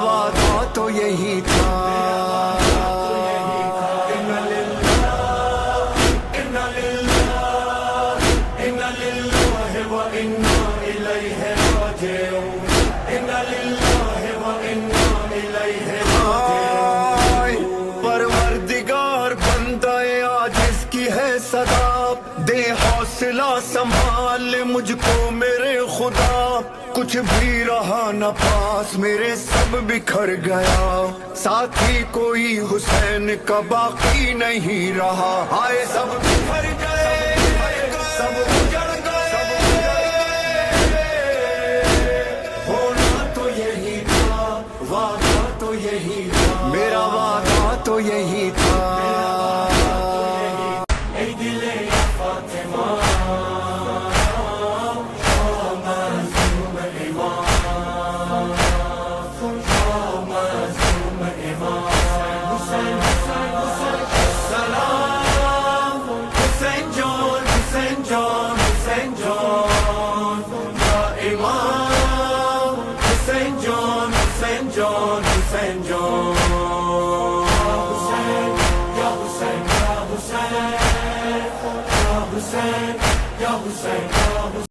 وعدہ تو یہی تھا. پروردگار بندہ عاجز کی ہے صدا، دے حوصلہ سنبھال مجھ کو میرے خدا. کچھ بھی رہا نہ پاس میرے سب بکھر گیا، ساتھی کوئی حسین کا باقی نہیں رہا. آئے سب بکھر گئے، سب اجڑ گئے. ہونا تو یہی تھا، وعدہ تو یہی تھا، میرا وعدہ تو یہی تھا. Hussein, Ya Hussein.